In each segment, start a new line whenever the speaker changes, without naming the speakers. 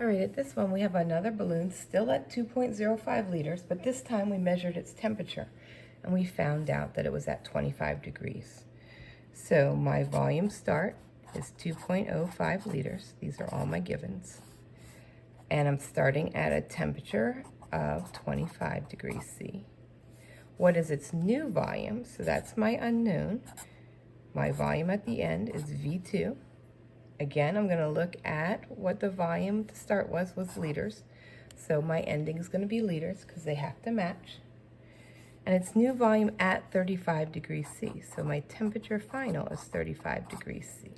All right, at this one we have another balloon still at 2.05 liters, but this time we measured its temperature and we found out that it was at 25 degrees. So my volume start is 2.05 liters. These are all my givens. And I'm starting at a temperature of 25 degrees C. What is its new volume? So that's my unknown. My volume at the end is V2. Again, I'm going to look at what the volume to start was liters. So my ending is going to be liters because they have to match. And its new volume at 35 degrees C. So my temperature final is 35 degrees C.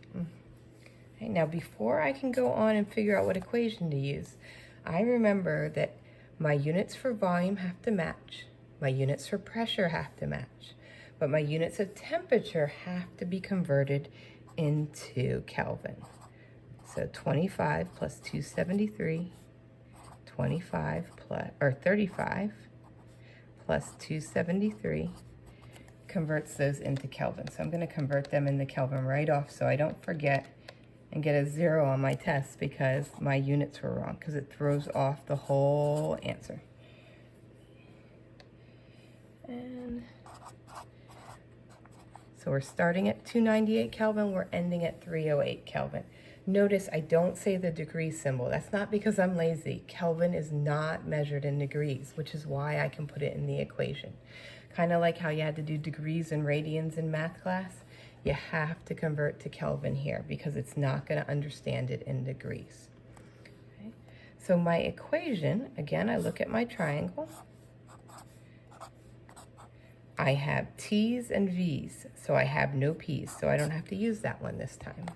Okay, now before I can go on and figure out what equation to use, I remember that my units for volume have to match. My units for pressure have to match. But my units of temperature have to be converted into Kelvin. So 25 plus 273, 35 plus 273 converts those into Kelvin. So I'm going to convert them into Kelvin right off so I don't forget and get a 0 on my test because my units were wrong, because it throws off the whole answer. And so we're starting at 298 Kelvin, we're ending at 308 Kelvin. Notice I don't say the degree symbol. That's not because I'm lazy. Kelvin is not measured in degrees, which is why I can put it in the equation. Kind of like how you had to do degrees and radians in math class. You have to convert to Kelvin here because it's not going to understand it in degrees. Okay. So my equation, again, I look at my triangle. I have T's and V's, so I have no P's, so I don't have to use that one this time.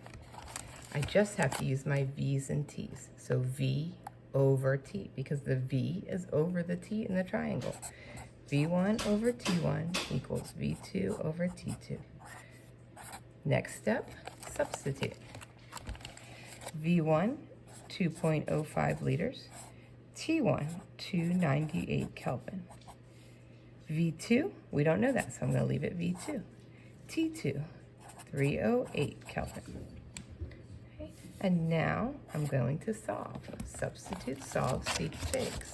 I just have to use my V's and T's. So V over T, because the V is over the T in the triangle. V1 over T1 equals V2 over T2. Next step, substitute. V1, 2.05 liters. T1, 298 Kelvin. V2, we don't know that, so I'm going to leave it V2. T2, 308 Kelvin. Okay. And now I'm going to solve. Substitute, solve, sig figs,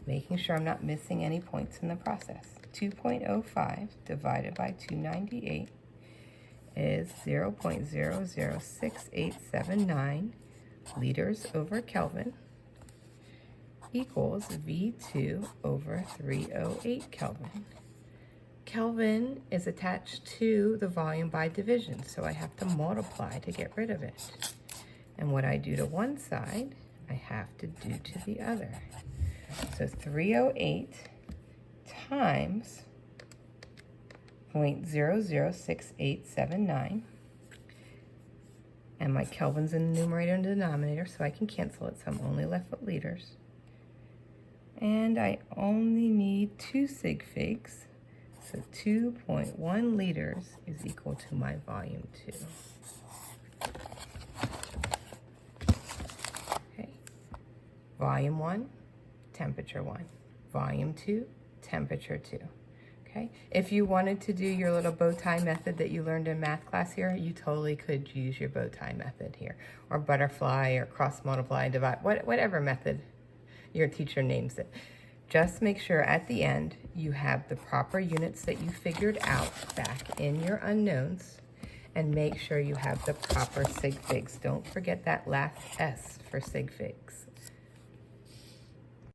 making sure I'm not missing any points in the process. 2.05 divided by 298 is 0.006879 liters over Kelvin equals V2 over 308 Kelvin. Kelvin is attached to the volume by division, so I have to multiply to get rid of it. And what I do to one side, I have to do to the other. So 308 times 0.006879, and my Kelvin's in the numerator and denominator, so I can cancel it, so I'm only left with liters. And I only need 2 sig figs, so 2.1 liters is equal to my volume 2. Okay, volume 1, temperature 1. Volume 2, temperature 2. Okay, if you wanted to do your little bow tie method that you learned in math class here, you totally could use your bow tie method here, or butterfly, or cross multiply, divide, whatever method your teacher names it. Just make sure at the end you have the proper units that you figured out back in your unknowns, and make sure you have the proper sig figs. Don't forget that last S for sig figs.